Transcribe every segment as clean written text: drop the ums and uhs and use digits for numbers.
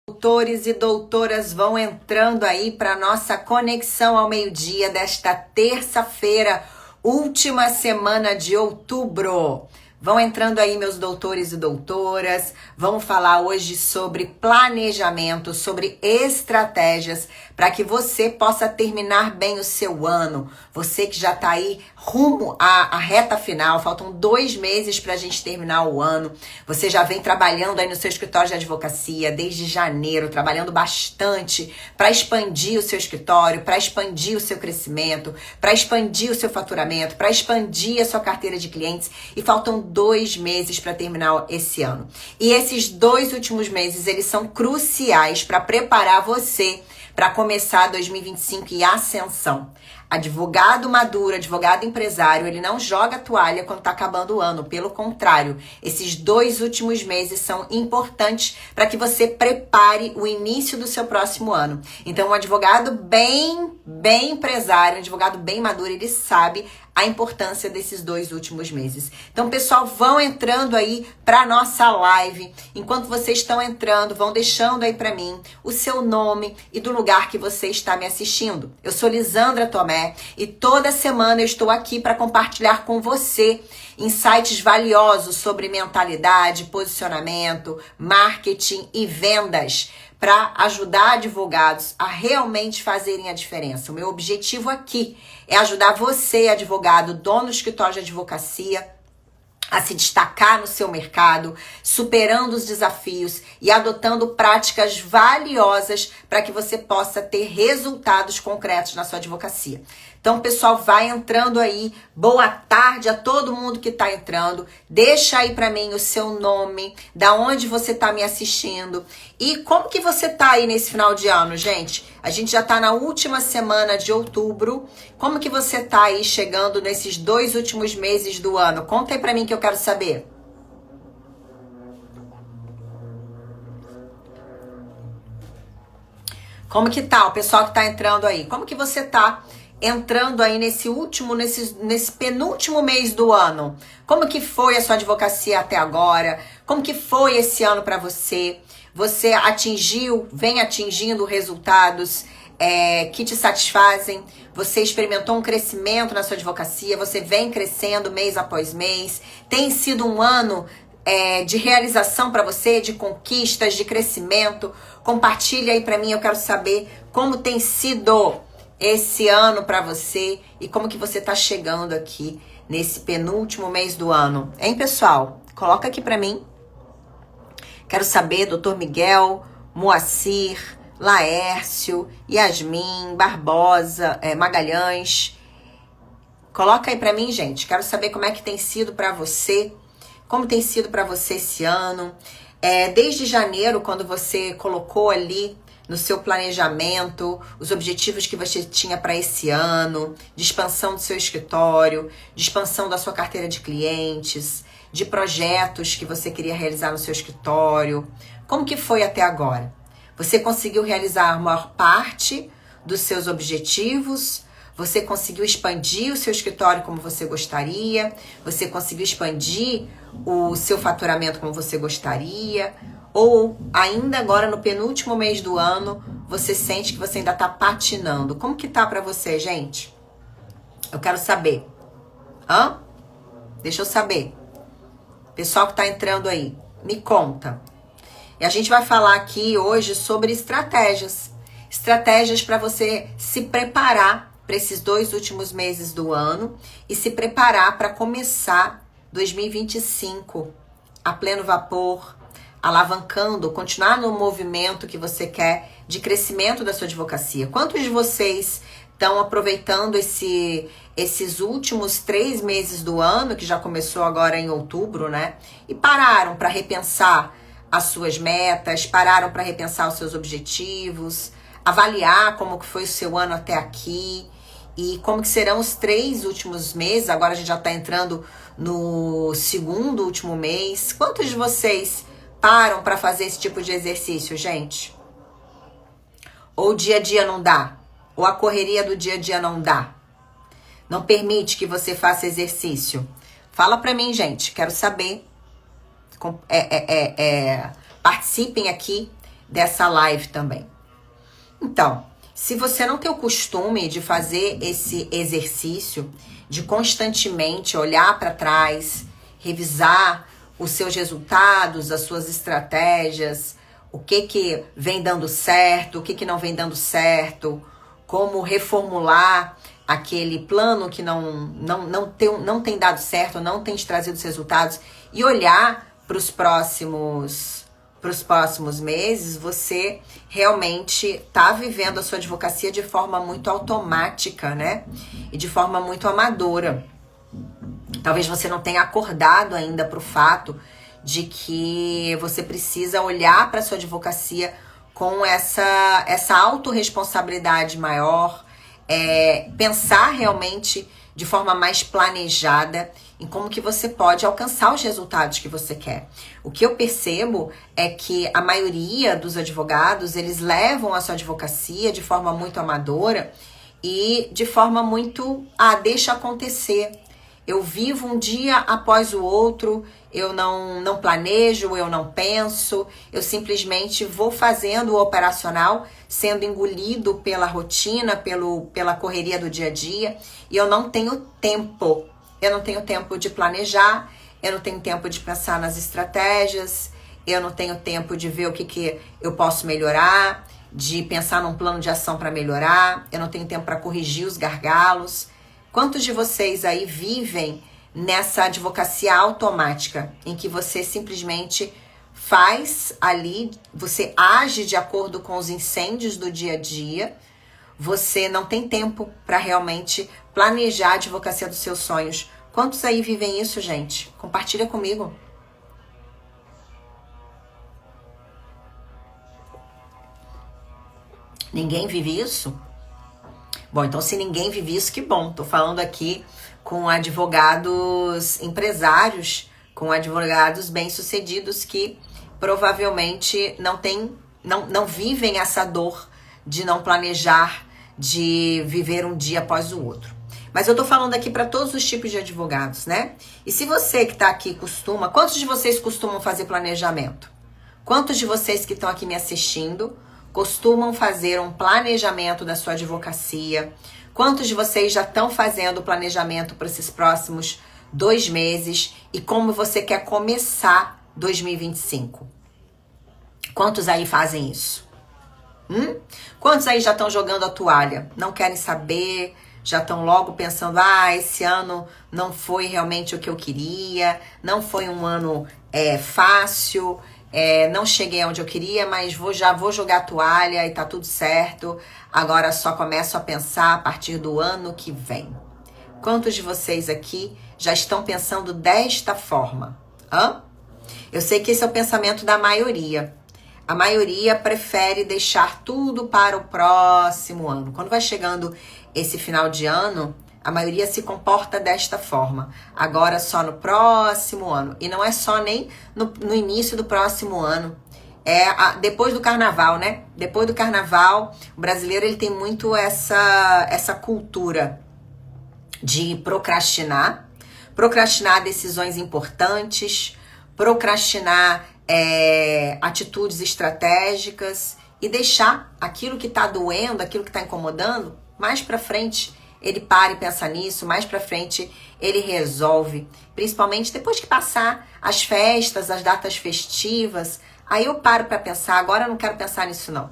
Doutores e doutoras vão entrando aí para nossa conexão ao meio-dia desta terça-feira, última semana de outubro. Vão entrando aí meus doutores e doutoras. Vamos falar hoje sobre planejamento, sobre estratégias para que você possa terminar bem o seu ano. Você que já está aí rumo à reta final, faltam 2 meses para a gente terminar o ano. Você já vem trabalhando aí no seu escritório de advocacia desde janeiro, trabalhando bastante para expandir o seu escritório, para expandir o seu crescimento, para expandir o seu faturamento, para expandir a sua carteira de clientes, e faltam 2 meses para terminar esse ano. E esses 2 últimos meses, eles são cruciais para preparar você para começar 2025 e ascensão. Advogado maduro, advogado empresário, ele não joga a toalha quando está acabando o ano. Pelo contrário, esses 2 últimos meses são importantes para que você prepare o início do seu próximo ano. Então, um advogado bem empresário, um advogado bem maduro, ele sabe a importância desses 2 últimos meses. Então, pessoal, vão entrando aí para nossa live. Enquanto vocês estão entrando, vão deixando aí para mim o seu nome e do lugar que você está me assistindo. Eu sou Lisandra Tomé e toda semana eu estou aqui para compartilhar com você insights valiosos sobre mentalidade, posicionamento, marketing e vendas, para ajudar advogados a realmente fazerem a diferença. O meu objetivo aqui é ajudar você, advogado, dono do escritório de advocacia, a se destacar no seu mercado, superando os desafios e adotando práticas valiosas para que você possa ter resultados concretos na sua advocacia. Então, pessoal, vai entrando aí. Boa tarde a todo mundo que está entrando. Deixa aí para mim o seu nome, da onde você está me assistindo e como que você tá aí nesse final de ano, gente. A gente já tá na última semana de outubro. Como que você tá aí chegando nesses 2 últimos meses do ano? Conta aí para mim que eu quero saber. Como que tá o pessoal que tá entrando aí? Como que você tá entrando aí nesse penúltimo mês do ano? Como que foi a sua advocacia até agora? Como que foi esse ano para você? Você vem atingindo resultados que te satisfazem? Você experimentou um crescimento na sua advocacia? Você vem crescendo mês após mês? Tem sido um ano de realização para você, de conquistas, de crescimento? Compartilha aí para mim, eu quero saber como tem sido esse ano para você e como que você tá chegando aqui nesse penúltimo mês do ano. Hein, pessoal? Coloca aqui para mim. Quero saber, Dr. Miguel, Moacir, Laércio, Yasmin, Barbosa, Magalhães. Coloca aí para mim, gente. Quero saber como é que tem sido para você, como tem sido para você esse ano. Desde janeiro, quando você colocou ali no seu planejamento os objetivos que você tinha para esse ano, de expansão do seu escritório, de expansão da sua carteira de clientes, de projetos que você queria realizar no seu escritório. Como que foi até agora? Você conseguiu realizar a maior parte dos seus objetivos? Você conseguiu expandir o seu escritório como você gostaria? Você conseguiu expandir o seu faturamento como você gostaria? Ou ainda agora no penúltimo mês do ano, você sente que você ainda tá patinando? Como que tá pra você, gente? Eu quero saber. Deixa eu saber. Pessoal que tá entrando aí, me conta. E a gente vai falar aqui hoje sobre estratégias. Estratégias para você se preparar para esses 2 últimos meses do ano e se preparar para começar 2025 a pleno vapor, alavancando, continuar no movimento que você quer de crescimento da sua advocacia. Quantos de vocês estão aproveitando esses últimos 3 meses do ano, que já começou agora em outubro, né? E pararam para repensar as suas metas, pararam para repensar os seus objetivos, avaliar como que foi o seu ano até aqui e como que serão os 3 últimos meses. Agora a gente já está entrando no 2º último mês. Quantos de vocês param para fazer esse tipo de exercício, gente? Ou o dia a dia não dá? Ou a correria do dia a dia não dá? Não permite que você faça exercício? Fala pra mim, gente. Quero saber. Participem aqui. dessa live também. Então, se você não tem o costume de fazer esse exercício, de constantemente olhar para trás, revisar os seus resultados, as suas estratégias, o que vem dando certo, o que não vem dando certo, como reformular aquele plano que não tem dado certo, não tem te trazido os resultados, e olhar para os próximos meses, você realmente está vivendo a sua advocacia de forma muito automática, né? E de forma muito amadora. Talvez você não tenha acordado ainda para o fato de que você precisa olhar para a sua advocacia com essa autorresponsabilidade maior, pensar realmente de forma mais planejada em como que você pode alcançar os resultados que você quer. O que eu percebo é que a maioria dos advogados, eles levam a sua advocacia de forma muito amadora e de forma muito, deixa acontecer. Eu vivo um dia após o outro, eu não planejo, eu não penso, eu simplesmente vou fazendo o operacional, sendo engolido pela rotina, pela correria do dia a dia, e eu não tenho tempo. Eu não tenho tempo de planejar, eu não tenho tempo de pensar nas estratégias, eu não tenho tempo de ver o que eu posso melhorar, de pensar num plano de ação para melhorar, eu não tenho tempo para corrigir os gargalos. Quantos de vocês aí vivem nessa advocacia automática, em que você simplesmente faz ali, você age de acordo com os incêndios do dia a dia, você não tem tempo para realmente planejar a advocacia dos seus sonhos? Quantos aí vivem isso, gente? Compartilha comigo. Ninguém vive isso? Bom, então se ninguém vive isso, que bom. Tô falando aqui com advogados empresários, com advogados bem-sucedidos que provavelmente não vivem essa dor de não planejar, de viver um dia após o outro. Mas eu tô falando aqui para todos os tipos de advogados, né? E se você que tá aqui quantos de vocês costumam fazer planejamento? Quantos de vocês que estão aqui me assistindo costumam fazer um planejamento da sua advocacia? Quantos de vocês já estão fazendo o planejamento para esses próximos 2 meses e como você quer começar 2025? Quantos aí fazem isso? Quantos aí já estão jogando a toalha? Não querem saber, já estão logo pensando, esse ano não foi realmente o que eu queria, não foi um ano fácil, não cheguei onde eu queria, mas já vou jogar a toalha e tá tudo certo, agora só começo a pensar a partir do ano que vem. Quantos de vocês aqui já estão pensando desta forma? Eu sei que esse é o pensamento da maioria. A maioria prefere deixar tudo para o próximo ano. Quando vai chegando esse final de ano, a maioria se comporta desta forma. Agora só no próximo ano. E não é só nem no início do próximo ano. Depois do carnaval, né? Depois do carnaval, o brasileiro ele tem muito essa cultura de procrastinar decisões importantes, procrastinar atitudes estratégicas e deixar aquilo que tá doendo, aquilo que tá incomodando, mais pra frente ele para e pensa nisso, mais pra frente ele resolve, principalmente depois que passar as festas, as datas festivas, aí eu paro pra pensar, agora eu não quero pensar nisso não.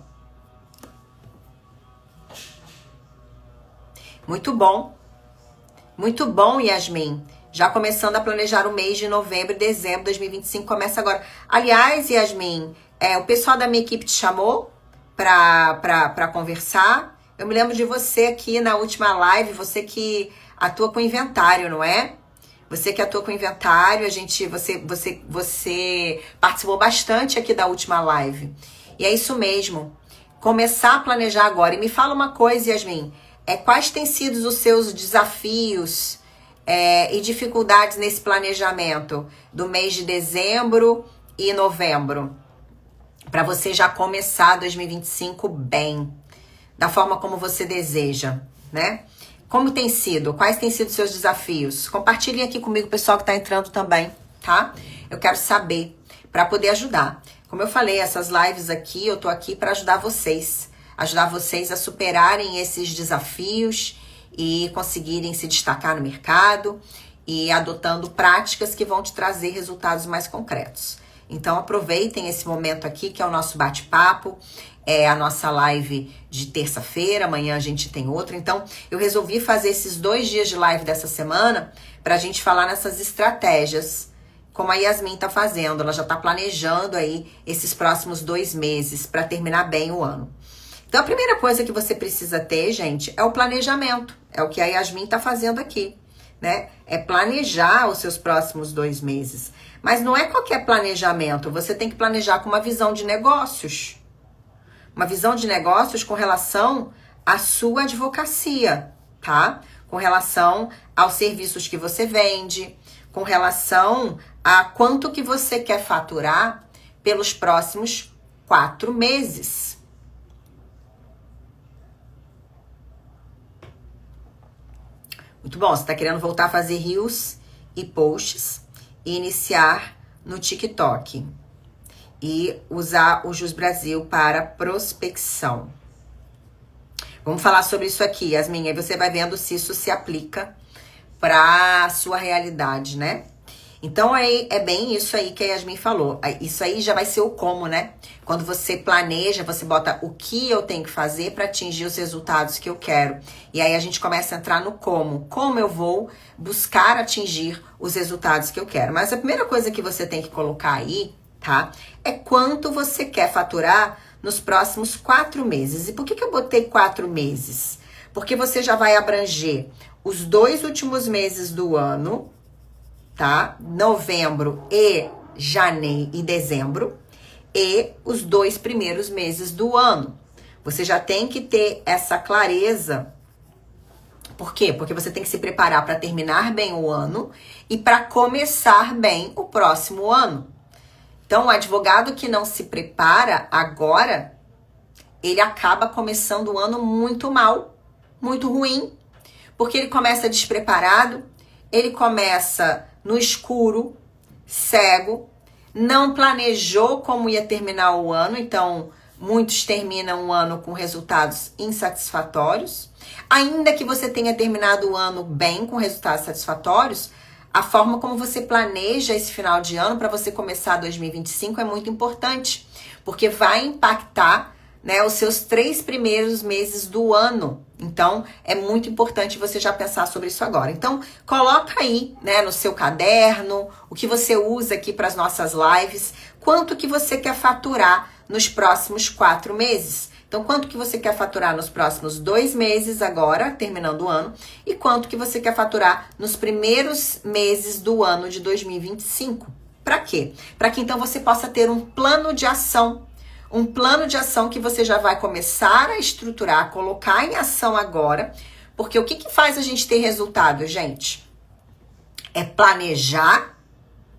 Muito bom, Yasmin. Já começando a planejar o mês de novembro e dezembro de 2025, começa agora. Aliás, Yasmin, o pessoal da minha equipe te chamou pra conversar. Eu me lembro de você aqui na última live, você que atua com inventário, não é? Você que atua com inventário, você participou bastante aqui da última live. E é isso mesmo. Começar a planejar agora. E me fala uma coisa, Yasmin, quais têm sido os seus desafios e dificuldades nesse planejamento do mês de dezembro e novembro, para você já começar 2025 bem, da forma como você deseja, né? Como tem sido? Quais têm sido os seus desafios? Compartilhem aqui comigo, o pessoal que tá entrando também, tá? Eu quero saber, para poder ajudar. Como eu falei, essas lives aqui, eu tô aqui para ajudar vocês a superarem esses desafios e conseguirem se destacar no mercado e adotando práticas que vão te trazer resultados mais concretos. Então aproveitem esse momento aqui, que é o nosso bate-papo, é a nossa live de terça-feira, amanhã a gente tem outra. Então eu resolvi fazer esses 2 dias de live dessa semana pra gente falar nessas estratégias, como a Yasmin tá fazendo. Ela já tá planejando aí esses próximos 2 meses para terminar bem o ano. Então a primeira coisa que você precisa ter, gente, é o planejamento. É o que a Yasmin tá fazendo aqui, né? É planejar os seus próximos 2 meses. Mas não é qualquer planejamento. Você tem que planejar com uma visão de negócios. Uma visão de negócios com relação à sua advocacia, tá? Com relação aos serviços que você vende, com relação a quanto que você quer faturar pelos próximos 4 meses. Muito bom, você está querendo voltar a fazer reels e posts e iniciar no TikTok e usar o Jus Brasil para prospecção. Vamos falar sobre isso aqui, Yasmin, aí você vai vendo se isso se aplica para a sua realidade, né? Então aí é bem isso aí que a Yasmin falou. Isso aí já vai ser o como, né? Quando você planeja, você bota o que eu tenho que fazer para atingir os resultados que eu quero. E aí a gente começa a entrar no como. Como eu vou buscar atingir os resultados que eu quero. Mas a primeira coisa que você tem que colocar aí, tá? É quanto você quer faturar nos próximos 4 meses. E por que eu botei 4 meses? Porque você já vai abranger os 2 últimos meses do ano, tá? Novembro e janeiro e dezembro. E os 2 primeiros meses do ano. Você já tem que ter essa clareza. Por quê? Porque você tem que se preparar para terminar bem o ano e para começar bem o próximo ano. Então, o advogado que não se prepara agora, ele acaba começando o ano muito mal, muito ruim, porque ele começa despreparado, ele começa no escuro, cego, não planejou como ia terminar o ano, então muitos terminam o ano com resultados insatisfatórios. Ainda que você tenha terminado o ano bem, com resultados satisfatórios, a forma como você planeja esse final de ano para você começar 2025 é muito importante, porque vai impactar, né, os seus 3 primeiros meses do ano. Então, é muito importante você já pensar sobre isso agora. Então, coloca aí, né, no seu caderno, o que você usa aqui para as nossas lives, quanto que você quer faturar nos próximos 4 meses. Então, quanto que você quer faturar nos próximos 2 meses agora, terminando o ano, e quanto que você quer faturar nos primeiros meses do ano de 2025. Para quê? Para que então você possa ter um plano de ação. Um plano de ação que você já vai começar a estruturar, colocar em ação agora. Porque o que faz a gente ter resultado, gente? É planejar,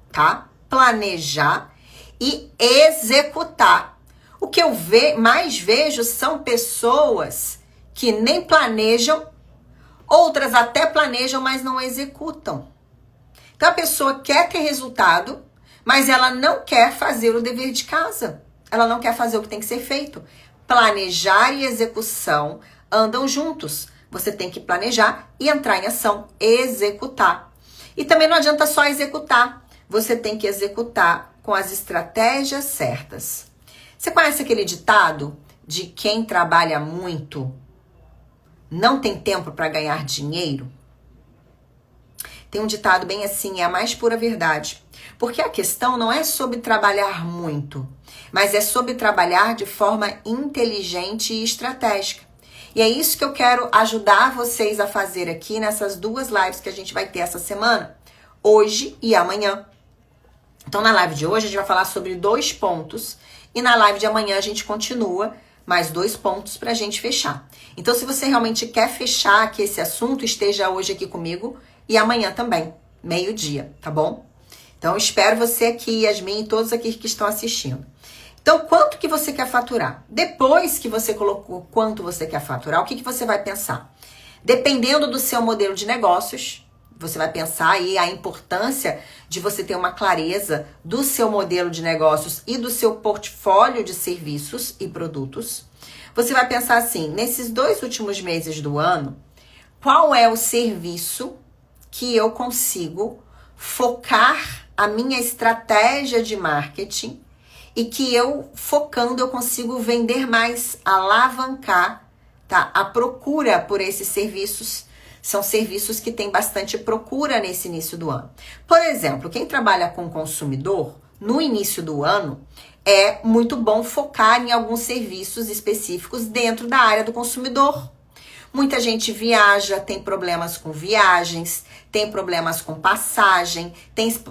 tá? Planejar e executar. O que eu mais vejo são pessoas que nem planejam, outras até planejam, mas não executam. Então a pessoa quer ter resultado, mas ela não quer fazer o dever de casa. Ela não quer fazer o que tem que ser feito. Planejar e execução andam juntos. Você tem que planejar e entrar em ação, executar. E também não adianta só executar. Você tem que executar com as estratégias certas. Você conhece aquele ditado de quem trabalha muito não tem tempo para ganhar dinheiro? Tem um ditado bem assim, é a mais pura verdade. Porque a questão não é sobre trabalhar muito, mas é sobre trabalhar de forma inteligente e estratégica. E é isso que eu quero ajudar vocês a fazer aqui nessas 2 lives que a gente vai ter essa semana, hoje e amanhã. Então, na live de hoje, a gente vai falar sobre 2 pontos e na live de amanhã a gente continua mais 2 pontos para a gente fechar. Então, se você realmente quer fechar aqui esse assunto, esteja hoje aqui comigo e amanhã também, meio-dia, tá bom? Então, espero você aqui, Yasmin, e todos aqui que estão assistindo. Então, quanto que você quer faturar? Depois que você colocou quanto você quer faturar, o que você vai pensar? Dependendo do seu modelo de negócios, Você vai pensar aí a importância de você ter uma clareza do seu modelo de negócios e do seu portfólio de serviços e produtos. Você vai pensar assim, nesses 2 últimos meses do ano, qual é o serviço que eu consigo focar a minha estratégia de marketing e que eu, focando, eu consigo vender mais, alavancar, tá? A procura por esses serviços. São serviços que têm bastante procura nesse início do ano. Por exemplo, quem trabalha com consumidor, no início do ano, é muito bom focar em alguns serviços específicos dentro da área do consumidor. Muita gente viaja, tem problemas com viagens, tem problemas com passagem,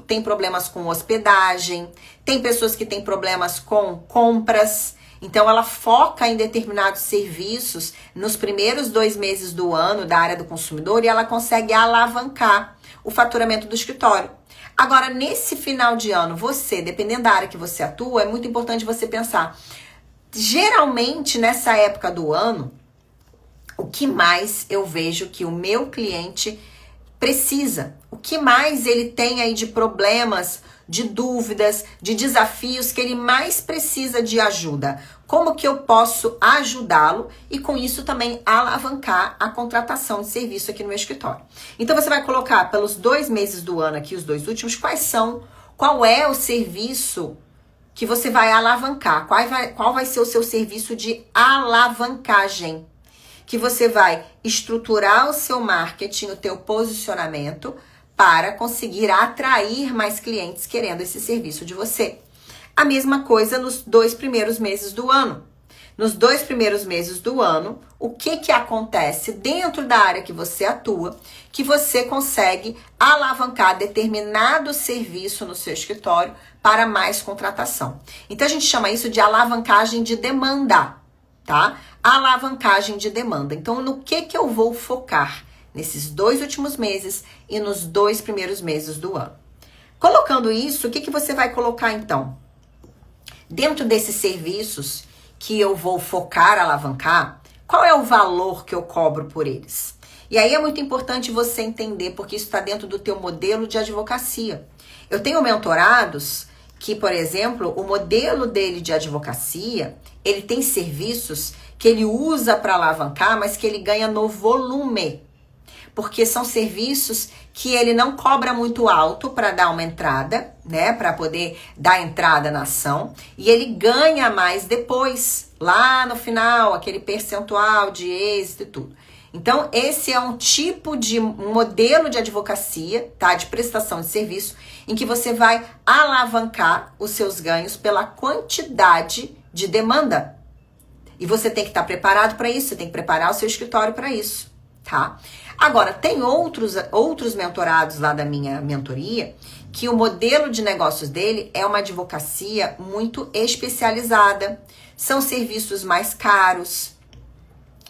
tem problemas com hospedagem, tem pessoas que têm problemas com compras. Então, ela foca em determinados serviços nos primeiros 2 meses do ano da área do consumidor e ela consegue alavancar o faturamento do escritório. Agora, nesse final de ano, você, dependendo da área que você atua, é muito importante você pensar. Geralmente, nessa época do ano, o que mais eu vejo que o meu cliente precisa? O que mais ele tem aí de problemas, de dúvidas, de desafios que ele mais precisa de ajuda? Como que eu posso ajudá-lo e com isso também alavancar a contratação de serviço aqui no meu escritório? Então você vai colocar pelos 2 meses do ano aqui, os 2 últimos, qual é o serviço que você vai alavancar? Qual vai ser o seu serviço de alavancagem? Que você vai estruturar o seu marketing, o teu posicionamento para conseguir atrair mais clientes querendo esse serviço de você. A mesma coisa nos 2 primeiros meses do ano. Nos 2 primeiros meses do ano, o que acontece dentro da área que você atua, que você consegue alavancar determinado serviço no seu escritório para mais contratação. Então, a gente chama isso de alavancagem de demanda, tá? Alavancagem de demanda. Então, no que eu vou focar nesses 2 últimos meses e nos 2 primeiros meses do ano? Colocando isso, o que você vai colocar então? Dentro desses serviços que eu vou focar, alavancar, qual é o valor que eu cobro por eles? E aí é muito importante você entender, porque isso está dentro do teu modelo de advocacia. Eu tenho mentorados que, por exemplo, o modelo dele de advocacia, ele tem serviços que ele usa para alavancar, mas que ele ganha no volume. Porque são serviços que ele não cobra muito alto para dar uma entrada, né? Para poder dar entrada na ação. E ele ganha mais depois, lá no final, aquele percentual de êxito e tudo. Então, esse é um tipo de modelo de advocacia, tá? De prestação de serviço, em que você vai alavancar os seus ganhos pela quantidade de demanda. E você tem que estar preparado para isso, você tem que preparar o seu escritório para isso, tá? Agora, tem outros mentorados lá da minha mentoria que o modelo de negócios dele é uma advocacia muito especializada. São serviços mais caros.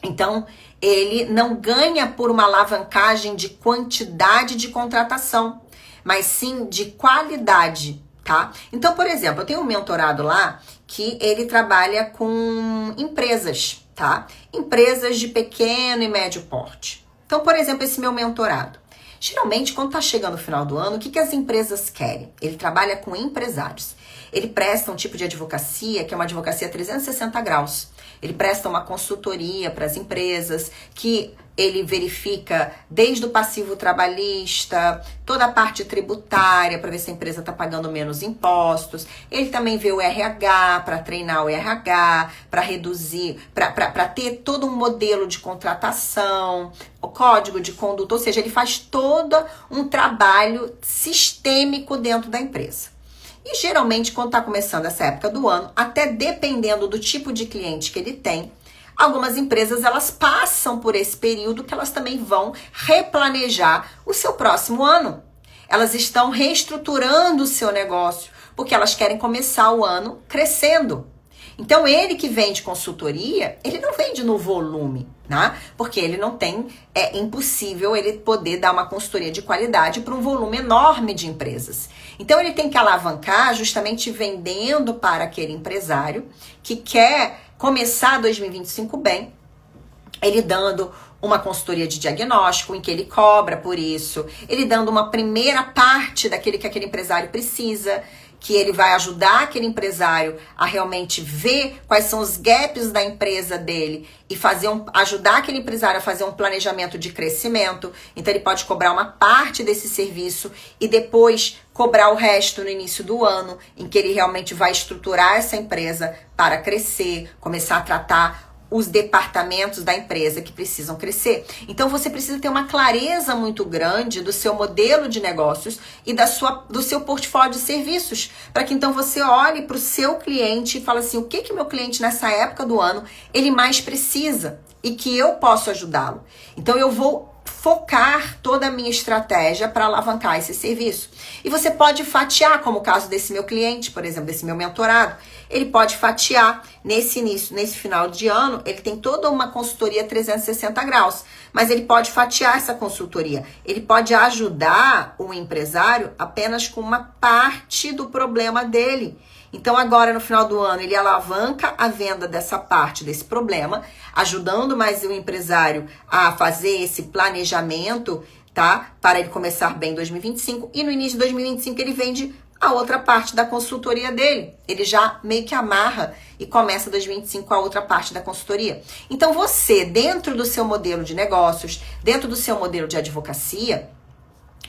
Então, ele não ganha por uma alavancagem de quantidade de contratação, mas sim de qualidade, tá? Então, por exemplo, eu tenho um mentorado lá que ele trabalha com empresas, tá? Empresas de pequeno e médio porte. Então, por exemplo, esse meu mentorado. Geralmente, quando tá chegando o final do ano, o que as empresas querem? Ele trabalha com empresários. Ele presta um tipo de advocacia, que é uma advocacia 360 graus. Ele presta uma consultoria para as empresas, que ele verifica desde o passivo trabalhista, toda a parte tributária, para ver se a empresa está pagando menos impostos. Ele também vê o RH, para treinar o RH, para reduzir, para ter todo um modelo de contratação, o código de conduta, ou seja, ele faz todo um trabalho sistêmico dentro da empresa. E geralmente, quando está começando essa época do ano, até dependendo do tipo de cliente que ele tem, algumas empresas elas passam por esse período que elas também vão replanejar o seu próximo ano. Elas estão reestruturando o seu negócio, porque elas querem começar o ano crescendo. Então, ele que vende consultoria, ele não vende no volume, né? Porque ele não tem, é impossível ele poder dar uma consultoria de qualidade para um volume enorme de empresas. Então, ele tem que alavancar justamente vendendo para aquele empresário que quer começar 2025 bem, ele dando uma consultoria de diagnóstico, em que ele cobra por isso, ele dando uma primeira parte daquele que aquele empresário precisa, que ele vai ajudar aquele empresário a realmente ver quais são os gaps da empresa dele e ajudar aquele empresário a fazer um planejamento de crescimento. Então ele pode cobrar uma parte desse serviço e depois cobrar o resto no início do ano, em que ele realmente vai estruturar essa empresa para crescer, começar a tratar os departamentos da empresa que precisam crescer. Então você precisa ter uma clareza muito grande do seu modelo de negócios e do seu portfólio de serviços, para que então você olhe para o seu cliente e fale assim, o que meu cliente nessa época do ano ele mais precisa e que eu posso ajudá-lo. Então eu vou focar toda a minha estratégia para alavancar esse serviço. E você pode fatiar, como o caso desse meu cliente, por exemplo, desse meu mentorado. Ele pode fatiar nesse final de ano, ele tem toda uma consultoria 360 graus, mas ele pode fatiar essa consultoria. Ele pode ajudar o empresário apenas com uma parte do problema dele. Então agora no final do ano ele alavanca a venda dessa parte desse problema, ajudando mais o empresário a fazer esse planejamento, tá? Para ele começar bem em 2025 e no início de 2025 ele vende a outra parte da consultoria dele. Ele já meio que amarra e começa 2025 com a outra parte da consultoria. Então você, dentro do seu modelo de negócios, dentro do seu modelo de advocacia,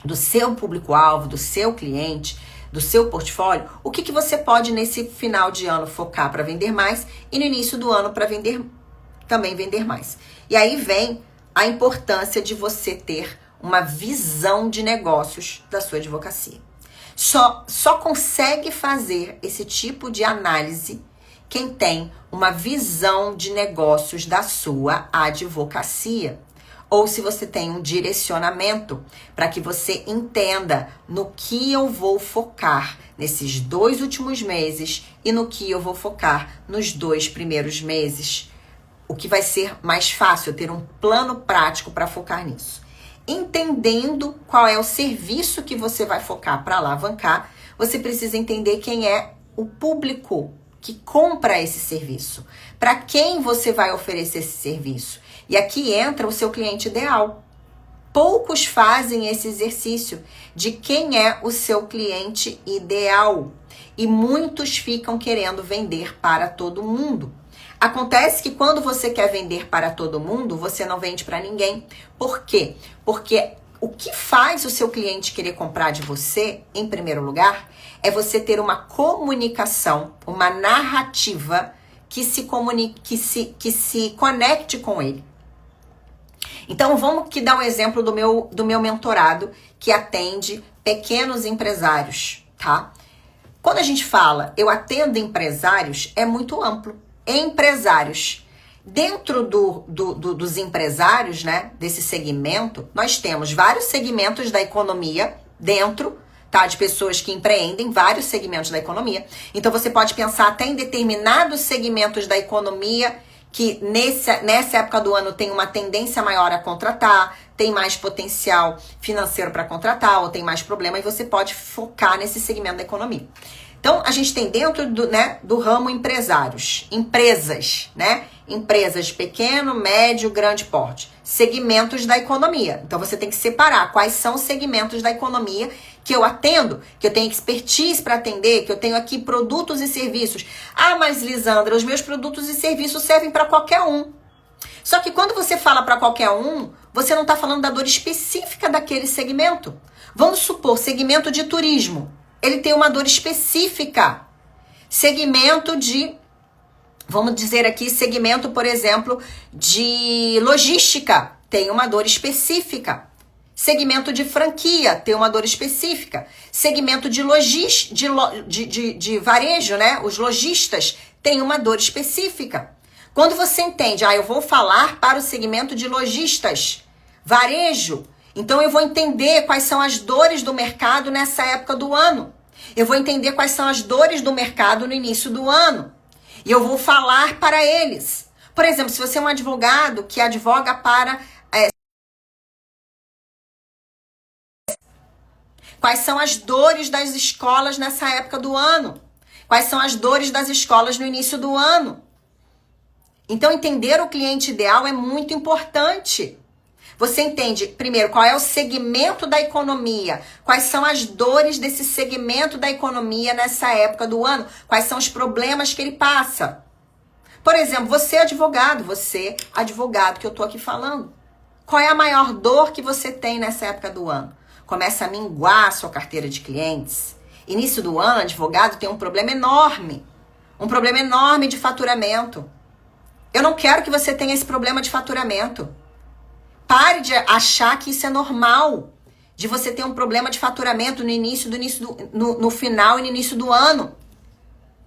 do seu público-alvo, do seu cliente, do seu portfólio, o que você pode nesse final de ano focar para vender mais e no início do ano para também vender mais. E aí vem a importância de você ter uma visão de negócios da sua advocacia. Só consegue fazer esse tipo de análise quem tem uma visão de negócios da sua advocacia. Ou se você tem um direcionamento para que você entenda no que eu vou focar nesses 2 últimos meses e no que eu vou focar nos 2 primeiros meses. O que vai ser mais fácil, ter um plano prático para focar nisso. Entendendo qual é o serviço que você vai focar para alavancar, você precisa entender quem é o público que compra esse serviço. Para quem você vai oferecer esse serviço. E aqui entra o seu cliente ideal. Poucos fazem esse exercício de quem é o seu cliente ideal. E muitos ficam querendo vender para todo mundo. Acontece que quando você quer vender para todo mundo, você não vende para ninguém. Por quê? Porque o que faz o seu cliente querer comprar de você, em primeiro lugar, é você ter uma comunicação, uma narrativa que se conecte com ele. Então vamos que dar um exemplo do meu mentorado que atende pequenos empresários, tá? Quando a gente fala eu atendo empresários, é muito amplo. Empresários. Dentro dos empresários, né, desse segmento, nós temos vários segmentos da economia dentro, tá, de pessoas que empreendem, vários segmentos da economia. Então você pode pensar até em determinados segmentos da economia que nessa época do ano tem uma tendência maior a contratar, tem mais potencial financeiro para contratar ou tem mais problema e você pode focar nesse segmento da economia. Então, a gente tem dentro do ramo empresários, empresas, né? Empresas de pequeno, médio, grande porte. Segmentos da economia. Então, você tem que separar quais são os segmentos da economia que eu atendo, que eu tenho expertise para atender, que eu tenho aqui produtos e serviços. Ah, mas Lisandra, os meus produtos e serviços servem para qualquer um. Só que quando você fala para qualquer um, você não está falando da dor específica daquele segmento. Vamos supor, segmento de turismo. Ele tem uma dor específica. Segmento de, vamos dizer aqui, segmento, por exemplo, de logística, tem uma dor específica. Segmento de franquia, tem uma dor específica. Segmento de varejo, né? Os lojistas têm uma dor específica. Quando você entende, eu vou falar para o segmento de lojistas, varejo, então eu vou entender quais são as dores do mercado nessa época do ano. Eu vou entender quais são as dores do mercado no início do ano. E eu vou falar para eles. Por exemplo, se você é um advogado que advoga para... quais são as dores das escolas nessa época do ano? Quais são as dores das escolas no início do ano? Então, entender o cliente ideal é muito importante. Você entende, primeiro, qual é o segmento da economia, quais são as dores desse segmento da economia nessa época do ano, quais são os problemas que ele passa. Por exemplo, você advogado que eu tô aqui falando, qual é a maior dor que você tem nessa época do ano? Começa a minguar a sua carteira de clientes. Início do ano, advogado tem um problema enorme de faturamento. Eu não quero que você tenha esse problema de faturamento. Pare de achar que isso é normal, de você ter um problema de faturamento no final e no início do ano.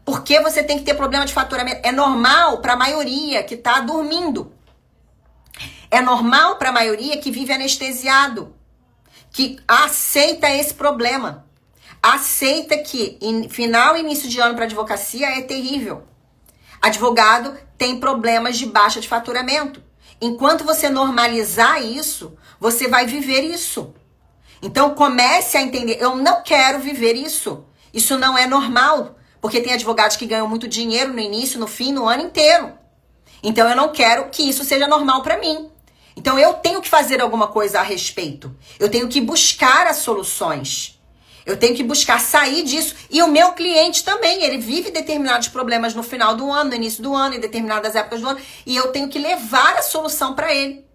Por que você tem que ter problema de faturamento? É normal para a maioria que está dormindo. É normal para a maioria que vive anestesiado, que aceita esse problema. Aceita que final e início de ano para advocacia é terrível. Advogado tem problemas de baixa de faturamento. Enquanto você normalizar isso, você vai viver isso. Então comece a entender, eu não quero viver isso. Isso não é normal, porque tem advogados que ganham muito dinheiro no início, no fim, no ano inteiro. Então eu não quero que isso seja normal para mim. Então eu tenho que fazer alguma coisa a respeito. Eu tenho que buscar as soluções. Eu tenho que buscar sair disso. E o meu cliente também, ele vive determinados problemas no final do ano, no início do ano, em determinadas épocas do ano. E eu tenho que levar a solução para ele.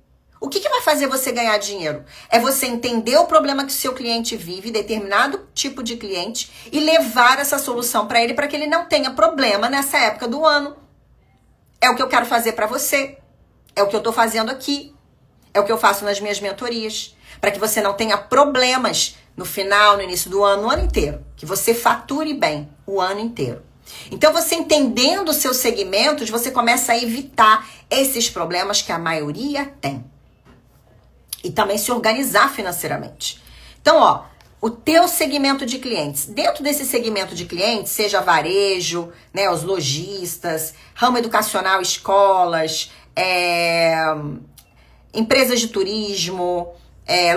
O que vai fazer você ganhar dinheiro? É você entender o problema que o seu cliente vive, determinado tipo de cliente, e levar essa solução para ele, para que ele não tenha problema nessa época do ano. É o que eu quero fazer para você. É o que eu estou fazendo aqui. É o que eu faço nas minhas mentorias. Para que você não tenha problemas no final, no início do ano, o ano inteiro. Que você fature bem o ano inteiro. Então, você entendendo os seus segmentos, você começa a evitar esses problemas que a maioria tem. E também se organizar financeiramente. Então, ó, o teu segmento de clientes. Dentro desse segmento de clientes, seja varejo, né, os lojistas, ramo educacional, escolas, empresas de turismo,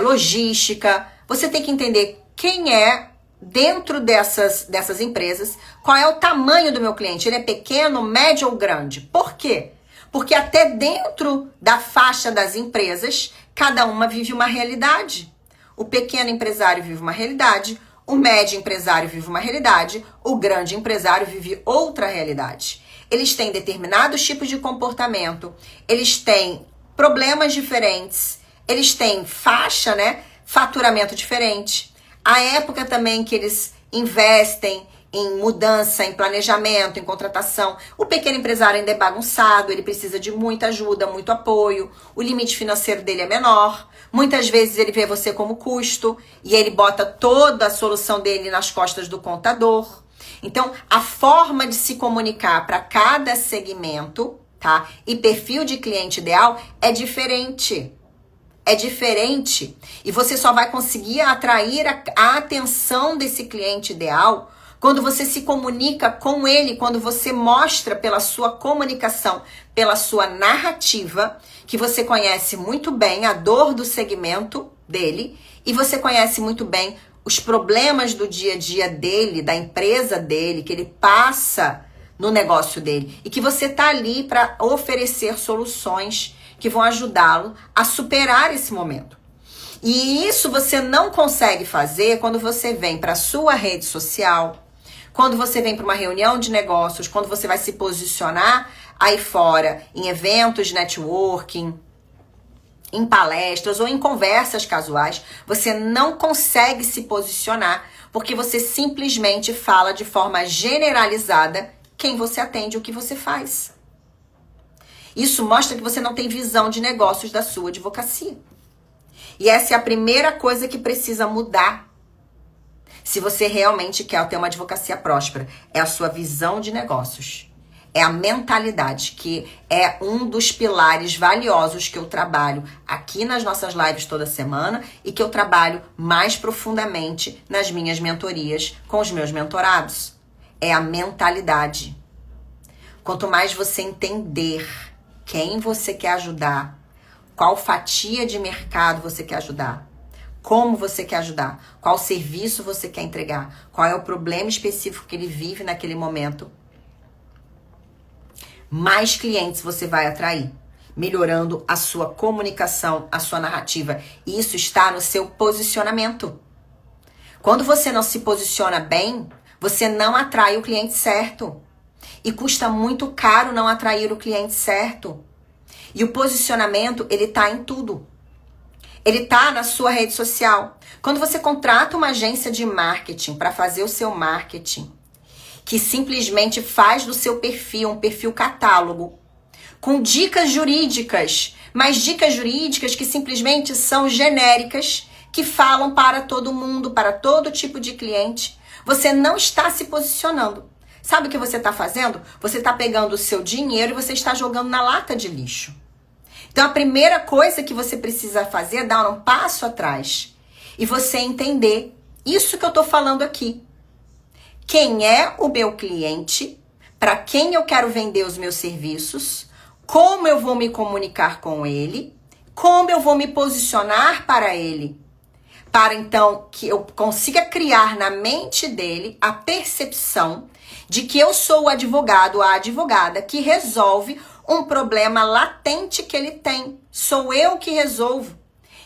logística. Você tem que entender quem é dentro dessas empresas, qual é o tamanho do meu cliente. Ele é pequeno, médio ou grande? Por quê? Porque até dentro da faixa das empresas, cada uma vive uma realidade. O pequeno empresário vive uma realidade, o médio empresário vive uma realidade, o grande empresário vive outra realidade. Eles têm determinados tipos de comportamento, eles têm problemas diferentes, eles têm faixa, né? Faturamento diferente. A época também que eles investem em mudança, em planejamento, em contratação. O pequeno empresário ainda é bagunçado, ele precisa de muita ajuda, muito apoio. O limite financeiro dele é menor. Muitas vezes ele vê você como custo e ele bota toda a solução dele nas costas do contador. Então, a forma de se comunicar para cada segmento, tá? E perfil de cliente ideal é diferente. É diferente. E você só vai conseguir atrair a atenção desse cliente ideal quando você se comunica com ele, quando você mostra pela sua comunicação, pela sua narrativa, que você conhece muito bem a dor do segmento dele e você conhece muito bem os problemas do dia a dia dele, da empresa dele, que ele passa no negócio dele e que você tá ali para oferecer soluções que vão ajudá-lo a superar esse momento. E isso você não consegue fazer quando você vem para sua rede social, quando você vem para uma reunião de negócios, quando você vai se posicionar aí fora em eventos de networking, em palestras ou em conversas casuais, você não consegue se posicionar porque você simplesmente fala de forma generalizada quem você atende, o que você faz. Isso mostra que você não tem visão de negócios da sua advocacia. E essa é a primeira coisa que precisa mudar. Se você realmente quer ter uma advocacia próspera, é a sua visão de negócios. É a mentalidade, que é um dos pilares valiosos que eu trabalho aqui nas nossas lives toda semana e que eu trabalho mais profundamente nas minhas mentorias com os meus mentorados. É a mentalidade. Quanto mais você entender quem você quer ajudar, qual fatia de mercado você quer ajudar, como você quer ajudar, qual serviço você quer entregar, qual é o problema específico que ele vive naquele momento, mais clientes você vai atrair, melhorando a sua comunicação, a sua narrativa. E isso está no seu posicionamento. Quando você não se posiciona bem, você não atrai o cliente certo. E custa muito caro não atrair o cliente certo. E o posicionamento, ele tá em tudo. Ele tá na sua rede social. Quando você contrata uma agência de marketing para fazer o seu marketing, que simplesmente faz do seu perfil um perfil catálogo, com dicas jurídicas, mas dicas jurídicas que simplesmente são genéricas, que falam para todo mundo, para todo tipo de cliente, você não está se posicionando. Sabe o que você está fazendo? Você está pegando o seu dinheiro e você está jogando na lata de lixo. Então a primeira coisa que você precisa fazer é dar um passo atrás e você entender isso que eu estou falando aqui. Quem é o meu cliente? Para quem eu quero vender os meus serviços? Como eu vou me comunicar com ele? Como eu vou me posicionar para ele? Para então que eu consiga criar na mente dele a percepção de que eu sou o advogado, a advogada que resolve um problema latente que ele tem. Sou eu que resolvo.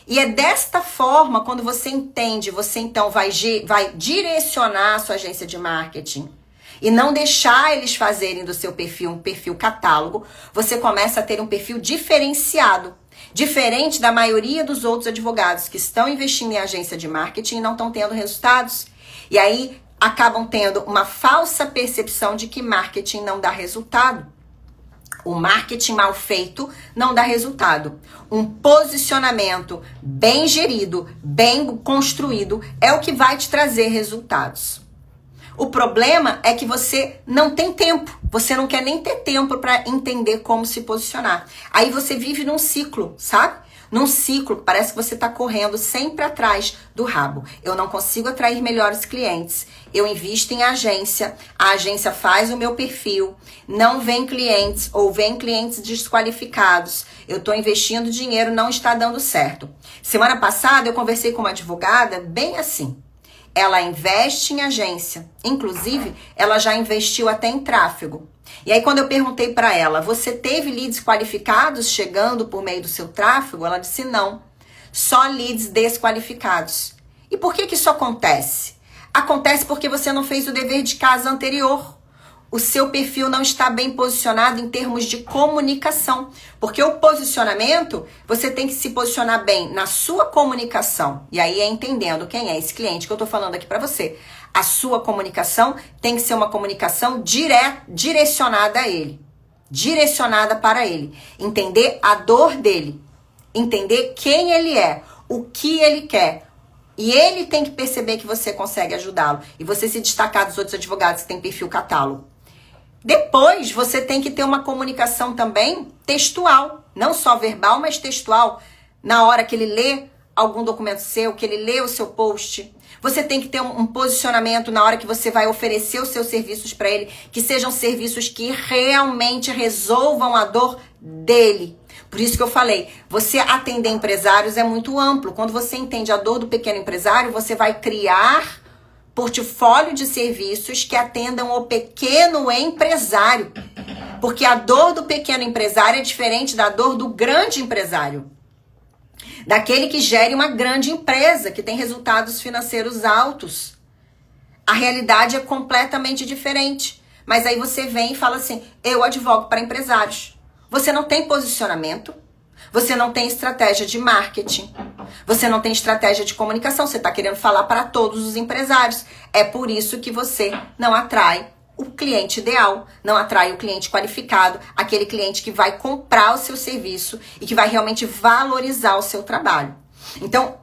E é desta forma, quando você entende, você então vai direcionar a sua agência de marketing e não deixar eles fazerem do seu perfil um perfil catálogo, você começa a ter um perfil diferenciado. Diferente da maioria dos outros advogados que estão investindo em agência de marketing e não estão tendo resultados. E aí acabam tendo uma falsa percepção de que marketing não dá resultado. O marketing mal feito não dá resultado. Um posicionamento bem gerido, bem construído, é o que vai te trazer resultados. O problema é que você não tem tempo. Você não quer nem ter tempo para entender como se posicionar. Aí você vive num ciclo, sabe? Num ciclo, parece que você está correndo sempre atrás do rabo. Eu não consigo atrair melhores clientes. Eu invisto em agência, a agência faz o meu perfil, não vem clientes ou vem clientes desqualificados. Eu estou investindo dinheiro, não está dando certo. Semana passada eu conversei com uma advogada bem assim. Ela investe em agência, inclusive ela já investiu até em tráfego. E aí quando eu perguntei para ela, você teve leads qualificados chegando por meio do seu tráfego? Ela disse não, só leads desqualificados. E por que isso acontece? Acontece porque você não fez o dever de casa anterior. O seu perfil não está bem posicionado em termos de comunicação. Porque o posicionamento, você tem que se posicionar bem na sua comunicação. E aí é entendendo quem é esse cliente que eu estou falando aqui para você. A sua comunicação tem que ser uma comunicação direcionada a ele. Direcionada para ele. Entender a dor dele. Entender quem ele é. O que ele quer. E ele tem que perceber que você consegue ajudá-lo. E você se destacar dos outros advogados que têm perfil catálogo. Depois, você tem que ter uma comunicação também textual. Não só verbal, mas textual. Na hora que ele lê algum documento seu, que ele lê o seu post. Você tem que ter um posicionamento na hora que você vai oferecer os seus serviços para ele, que sejam serviços que realmente resolvam a dor dele. Por isso que eu falei, você atender empresários é muito amplo. Quando você entende a dor do pequeno empresário, você vai criar portfólio de serviços que atendam o pequeno empresário. Porque a dor do pequeno empresário é diferente da dor do grande empresário. Daquele que gere uma grande empresa, que tem resultados financeiros altos. A realidade é completamente diferente. Mas aí você vem e fala assim, eu advogo para empresários. Você não tem posicionamento, você não tem estratégia de marketing, você não tem estratégia de comunicação, você está querendo falar para todos os empresários. É por isso que você não atrai o cliente ideal, não atrai o cliente qualificado, aquele cliente que vai comprar o seu serviço e que vai realmente valorizar o seu trabalho. Então,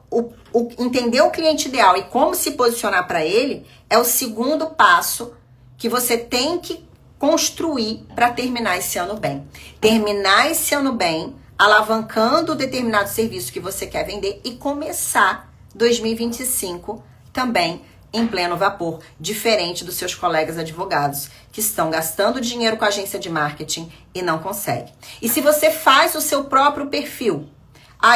entender o cliente ideal e como se posicionar para ele é o segundo passo que você tem que construir para terminar esse ano bem. Terminar esse ano bem, alavancando o determinado serviço que você quer vender e começar 2025 também em pleno vapor, diferente dos seus colegas advogados que estão gastando dinheiro com a agência de marketing e não conseguem. E se você faz o seu próprio perfil,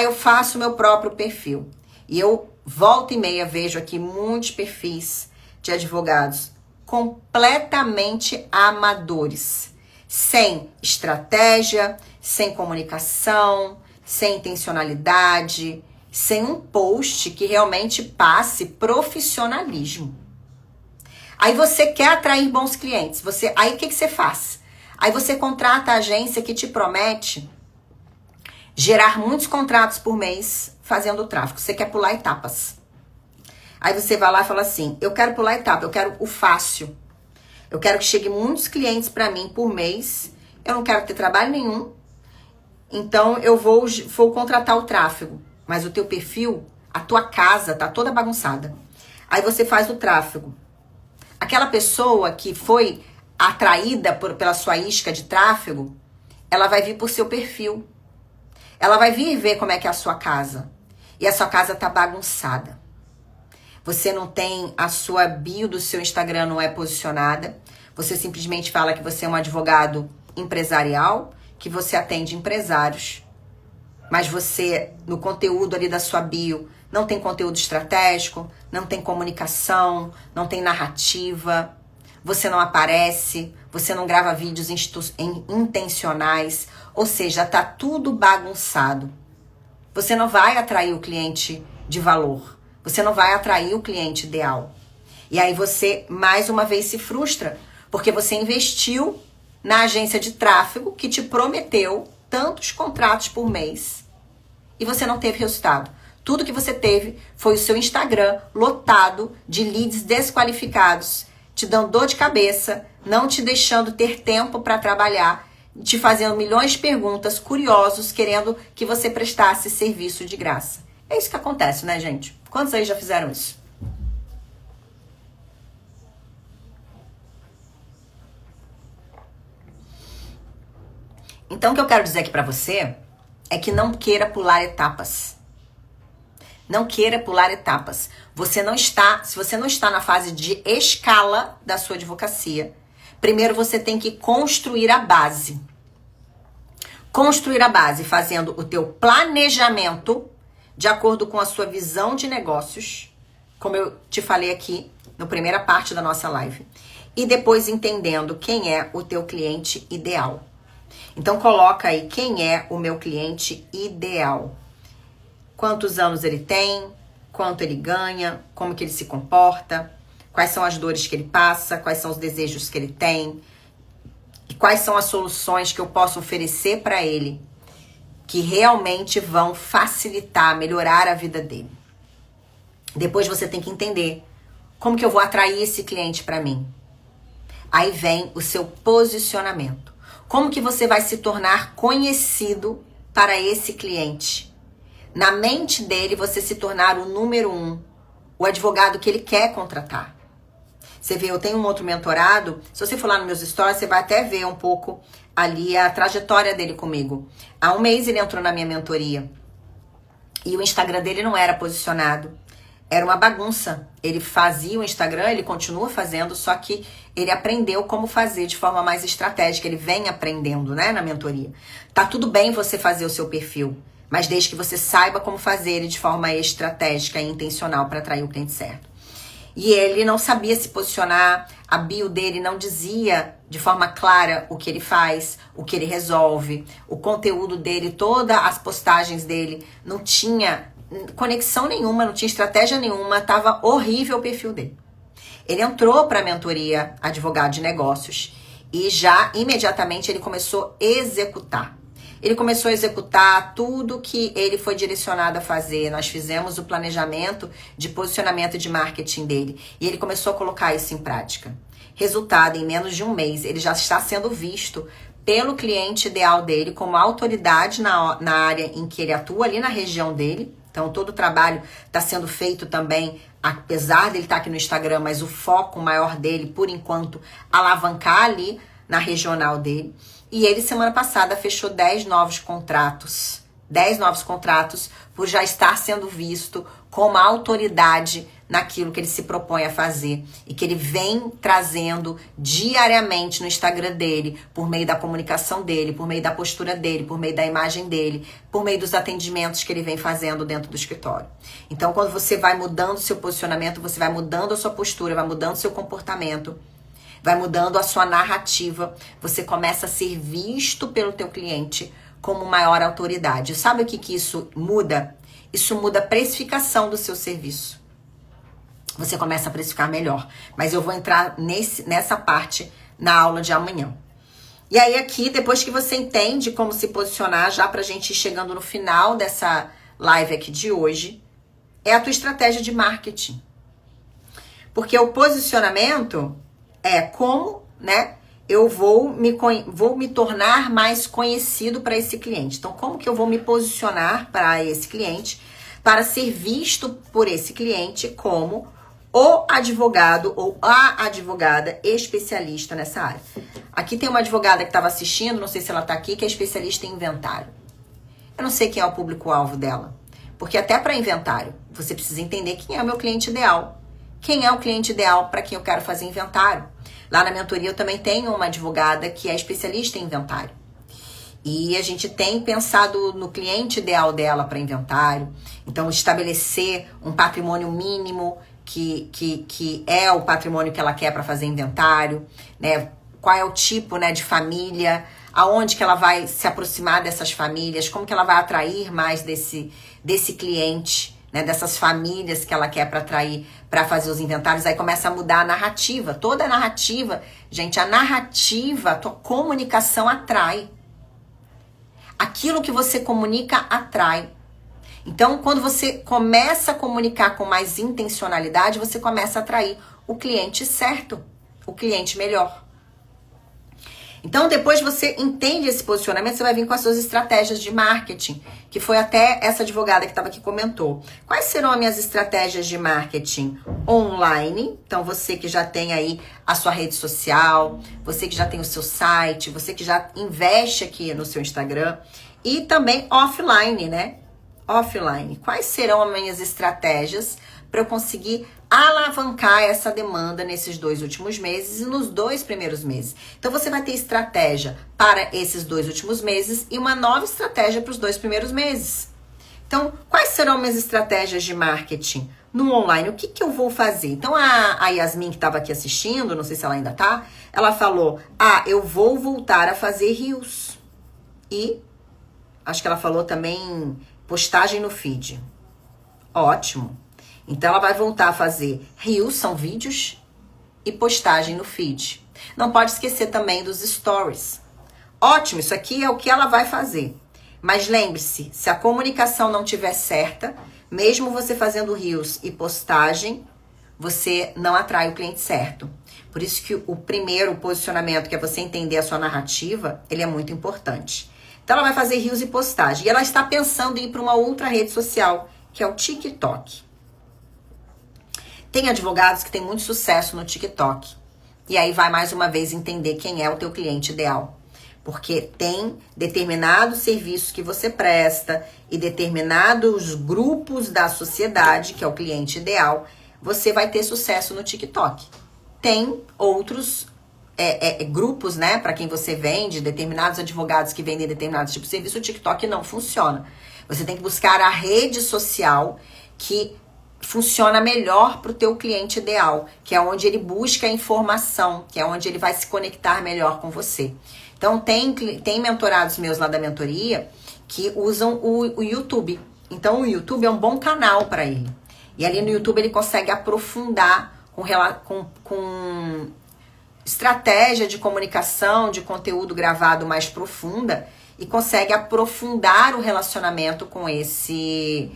eu faço o meu próprio perfil, e eu volta e meia vejo aqui muitos perfis de advogados completamente amadores, sem estratégia, sem comunicação, sem intencionalidade, sem um post que realmente passe profissionalismo. Aí você quer atrair bons clientes. Aí o que você faz? Aí você contrata a agência que te promete gerar muitos contratos por mês fazendo o tráfego. Você quer pular etapas. Aí você vai lá e fala assim, eu quero pular etapa, eu quero o fácil. Eu quero que chegue muitos clientes para mim por mês. Eu não quero ter trabalho nenhum. Então eu vou contratar o tráfego. Mas o teu perfil, a tua casa tá toda bagunçada. Aí você faz o tráfego. Aquela pessoa que foi atraída pela sua isca de tráfego, ela vai vir por seu perfil. Ela vai vir ver como é que é a sua casa. E a sua casa tá bagunçada. Você não tem a sua bio do seu Instagram, não é posicionada. Você simplesmente fala que você é um advogado empresarial, que você atende empresários. Mas você, no conteúdo ali da sua bio, não tem conteúdo estratégico, não tem comunicação, não tem narrativa. Você não aparece, você não grava vídeos intencionais. Ou seja, tá tudo bagunçado. Você não vai atrair o cliente de valor. Você não vai atrair o cliente ideal. E aí você, mais uma vez, se frustra. Porque você investiu na agência de tráfego que te prometeu tantos contratos por mês. E você não teve resultado. Tudo que você teve foi o seu Instagram lotado de leads desqualificados, te dando dor de cabeça, não te deixando ter tempo para trabalhar, te fazendo milhões de perguntas, curiosos, querendo que você prestasse serviço de graça. É isso que acontece, né, gente? Quantos aí já fizeram isso? Então, o que eu quero dizer aqui pra você é que não queira pular etapas. Não queira pular etapas. Se você não está na fase de escala da sua advocacia, primeiro você tem que construir a base. Construir a base fazendo o teu planejamento de acordo com a sua visão de negócios, como eu te falei aqui na primeira parte da nossa live. E depois entendendo quem é o teu cliente ideal. Então coloca aí quem é o meu cliente ideal. Quantos anos ele tem, quanto ele ganha, como que ele se comporta, quais são as dores que ele passa, quais são os desejos que ele tem, e quais são as soluções que eu posso oferecer para ele que realmente vão facilitar, melhorar a vida dele. Depois você tem que entender como que eu vou atrair esse cliente para mim. Aí vem o seu posicionamento. Como que você vai se tornar conhecido para esse cliente? Na mente dele, você se tornar o número 1, o advogado que ele quer contratar. Você vê, eu tenho um outro mentorado, se você for lá nos meus stories, você vai até ver um pouco ali a trajetória dele comigo. Há um mês ele entrou na minha mentoria e o Instagram dele não era posicionado. Era uma bagunça. Ele fazia o Instagram, ele continua fazendo, só que ele aprendeu como fazer de forma mais estratégica. Ele vem aprendendo, né, na mentoria. Tá tudo bem você fazer o seu perfil, mas desde que você saiba como fazer ele de forma estratégica e intencional para atrair o cliente certo. E ele não sabia se posicionar, a bio dele não dizia de forma clara o que ele faz, o que ele resolve, o conteúdo dele, todas as postagens dele não tinha conexão nenhuma, não tinha estratégia nenhuma, tava horrível o perfil dele. Ele entrou para a mentoria advogado de negócios e já imediatamente ele começou a executar. Ele começou a executar tudo que ele foi direcionado a fazer. Nós fizemos o planejamento de posicionamento de marketing dele. E ele começou a colocar isso em prática. Resultado, em menos de um mês, ele já está sendo visto pelo cliente ideal dele como autoridade na área em que ele atua, ali na região dele. Então, todo o trabalho está sendo feito também, apesar dele estar aqui no Instagram, mas o foco maior dele, por enquanto, alavancar ali na regional dele. E ele, semana passada, fechou 10 novos contratos. 10 novos contratos por já estar sendo visto como autoridade naquilo que ele se propõe a fazer. E que ele vem trazendo diariamente no Instagram dele, por meio da comunicação dele, por meio da postura dele, por meio da imagem dele, por meio dos atendimentos que ele vem fazendo dentro do escritório. Então, quando você vai mudando o seu posicionamento, você vai mudando a sua postura, vai mudando o seu comportamento, vai mudando a sua narrativa, você começa a ser visto pelo teu cliente como maior autoridade. Sabe o que isso muda? Isso muda a precificação do seu serviço. Você começa a precificar melhor. Mas eu vou entrar nessa parte na aula de amanhã. E aí aqui, depois que você entende como se posicionar, já pra gente ir chegando no final dessa live aqui de hoje, é a tua estratégia de marketing. Porque o posicionamento é como, né, eu vou me tornar mais conhecido para esse cliente. Então, como que eu vou me posicionar para esse cliente, para ser visto por esse cliente como o advogado ou a advogada especialista nessa área. Aqui tem uma advogada que estava assistindo, não sei se ela está aqui, que é especialista em inventário. Eu não sei quem é o público-alvo dela, porque até para inventário, você precisa entender quem é o meu cliente ideal. Quem é o cliente ideal para quem eu quero fazer inventário? Lá na mentoria eu também tenho uma advogada que é especialista em inventário. E a gente tem pensado no cliente ideal dela para inventário. Então, estabelecer um patrimônio mínimo que é o patrimônio que ela quer para fazer inventário, né? Qual é o tipo, né, de família, aonde que ela vai se aproximar dessas famílias, como que ela vai atrair mais desse cliente, né, dessas famílias que ela quer para atrair para fazer os inventários. Aí começa a mudar a narrativa, toda a narrativa. Gente, a narrativa, a tua comunicação atrai. Aquilo que você comunica atrai. Então, quando você começa a comunicar com mais intencionalidade, você começa a atrair o cliente certo, o cliente melhor. Então, depois você entende esse posicionamento, você vai vir com as suas estratégias de marketing, que foi até essa advogada que estava aqui comentou. Quais serão as minhas estratégias de marketing online? Então, você que já tem aí a sua rede social, você que já tem o seu site, você que já investe aqui no seu Instagram, e também offline, né? Offline. Quais serão as minhas estratégias para eu conseguir alavancar essa demanda nesses 2 últimos meses e nos 2 primeiros meses? Então, você vai ter estratégia para esses 2 últimos meses e uma nova estratégia para os 2 primeiros meses. Então, quais serão minhas estratégias de marketing no online? O que eu vou fazer? Então, a Yasmin, que estava aqui assistindo, não sei se ela ainda tá, ela falou, eu vou voltar a fazer reels. E, acho que ela falou também postagem no feed. Ótimo. Então, ela vai voltar a fazer reels, são vídeos, e postagem no feed. Não pode esquecer também dos stories. Ótimo, isso aqui é o que ela vai fazer. Mas lembre-se, se a comunicação não estiver certa, mesmo você fazendo reels e postagem, você não atrai o cliente certo. Por isso que o primeiro posicionamento, que é você entender a sua narrativa, ele é muito importante. Então, ela vai fazer reels e postagem. E ela está pensando em ir para uma outra rede social, que é o TikTok. Tem advogados que têm muito sucesso no TikTok. E aí vai mais uma vez entender quem é o teu cliente ideal. Porque tem determinados serviços que você presta e determinados grupos da sociedade, que é o cliente ideal, você vai ter sucesso no TikTok. Tem outros grupos, né, para quem você vende, determinados advogados que vendem determinados tipos de serviço, o TikTok não funciona. Você tem que buscar a rede social que funciona melhor para o teu cliente ideal, que é onde ele busca informação, que é onde ele vai se conectar melhor com você. Então, tem mentorados meus lá da mentoria que usam o YouTube. Então, o YouTube é um bom canal para ele. E ali no YouTube ele consegue aprofundar com estratégia de comunicação, de conteúdo gravado mais profunda e consegue aprofundar o relacionamento com esse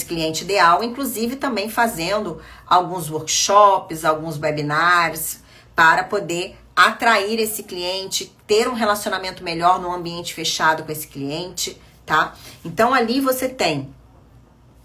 cliente ideal, inclusive também fazendo alguns workshops, alguns webinars para poder atrair esse cliente, ter um relacionamento melhor no ambiente fechado com esse cliente, tá? Então ali você tem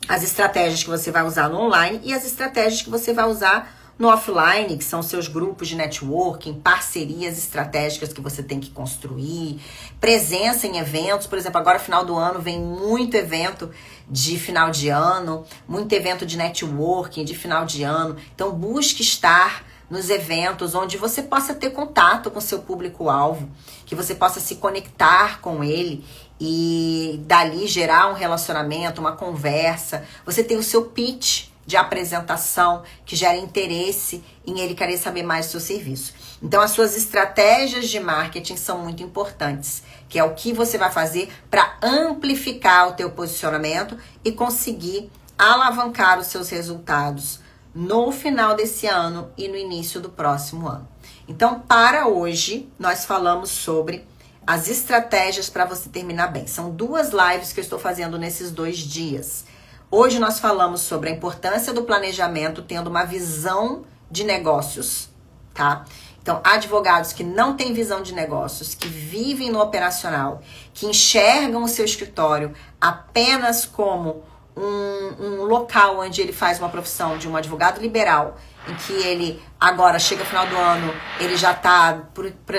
as estratégias que você vai usar no online e as estratégias que você vai usar no offline, que são seus grupos de networking, parcerias estratégicas que você tem que construir, presença em eventos. Por exemplo, agora final do ano vem muito evento de final de ano, muito evento de networking de final de ano. Então busque estar nos eventos onde você possa ter contato com seu público-alvo, que você possa se conectar com ele e dali gerar um relacionamento, uma conversa. Você tem o seu pitch de apresentação que gera interesse em ele querer saber mais do seu serviço. Então, as suas estratégias de marketing são muito importantes, que é o que você vai fazer para amplificar o teu posicionamento e conseguir alavancar os seus resultados no final desse ano e no início do próximo ano. Então, para hoje, nós falamos sobre as estratégias para você terminar bem. São 2 lives que eu estou fazendo nesses 2 dias. Hoje nós falamos sobre a importância do planejamento, tendo uma visão de negócios, tá? Então, advogados que não têm visão de negócios, que vivem no operacional, que enxergam o seu escritório apenas como um local onde ele faz uma profissão de um advogado liberal, em que ele agora chega no final do ano, ele já está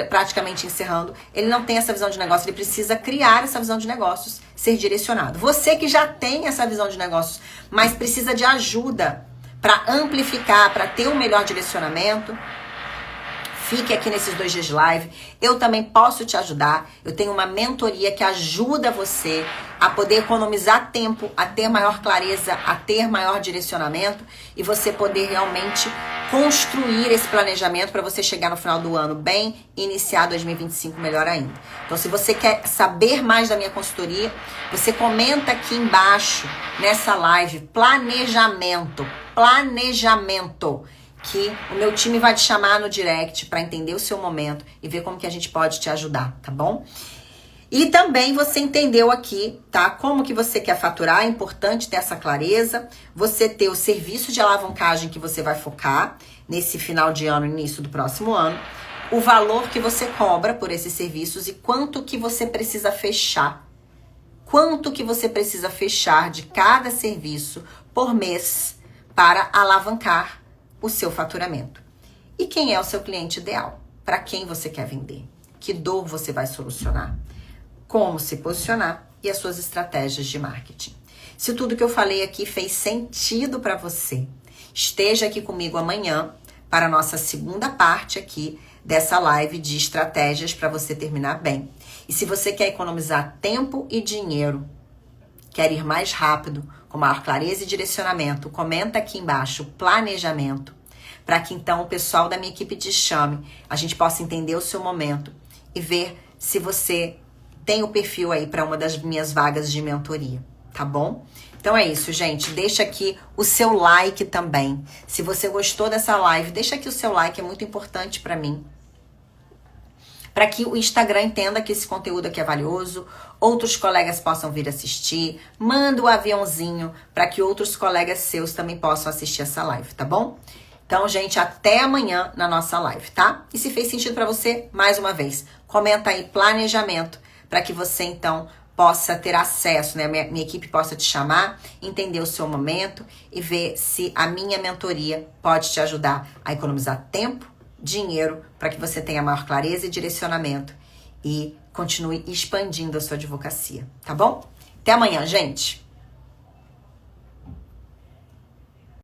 praticamente encerrando, ele não tem essa visão de negócio, ele precisa criar essa visão de negócios, ser direcionado. Você que já tem essa visão de negócios, mas precisa de ajuda para amplificar, para ter um melhor direcionamento, fique aqui nesses 2 dias de live. Eu também posso te ajudar. Eu tenho uma mentoria que ajuda você a poder economizar tempo, a ter maior clareza, a ter maior direcionamento e você poder realmente construir esse planejamento para você chegar no final do ano bem e iniciar 2025 melhor ainda. Então, se você quer saber mais da minha consultoria, você comenta aqui embaixo nessa live planejamento, que o meu time vai te chamar no direct para entender o seu momento e ver como que a gente pode te ajudar, tá bom? E também você entendeu aqui, tá? Como que você quer faturar, é importante ter essa clareza, você ter o serviço de alavancagem que você vai focar nesse final de ano, início do próximo ano, o valor que você cobra por esses serviços e quanto que você precisa fechar. Quanto que você precisa fechar de cada serviço por mês para alavancar o seu faturamento. E quem é o seu cliente ideal? Para quem você quer vender? Que dor você vai solucionar? Como se posicionar e as suas estratégias de marketing. Se tudo que eu falei aqui fez sentido para você, esteja aqui comigo amanhã para a nossa segunda parte aqui dessa live de estratégias para você terminar bem. E se você quer economizar tempo e dinheiro, quer ir mais rápido, com maior clareza e direcionamento, comenta aqui embaixo planejamento, para que então o pessoal da minha equipe te chame, a gente possa entender o seu momento e ver se você tem o perfil aí para uma das minhas vagas de mentoria, tá bom? Então é isso, gente. Deixa aqui o seu like também. Se você gostou dessa live, deixa aqui o seu like, é muito importante para mim. Para que o Instagram entenda que esse conteúdo aqui é valioso, outros colegas possam vir assistir, manda o aviãozinho para que outros colegas seus também possam assistir essa live, tá bom? Então, gente, até amanhã na nossa live, tá? E se fez sentido para você, mais uma vez, comenta aí planejamento para que você, então, possa ter acesso, né? Minha equipe possa te chamar, entender o seu momento e ver se a minha mentoria pode te ajudar a economizar tempo, dinheiro, para que você tenha maior clareza e direcionamento e continue expandindo a sua advocacia, tá bom? Até amanhã, gente!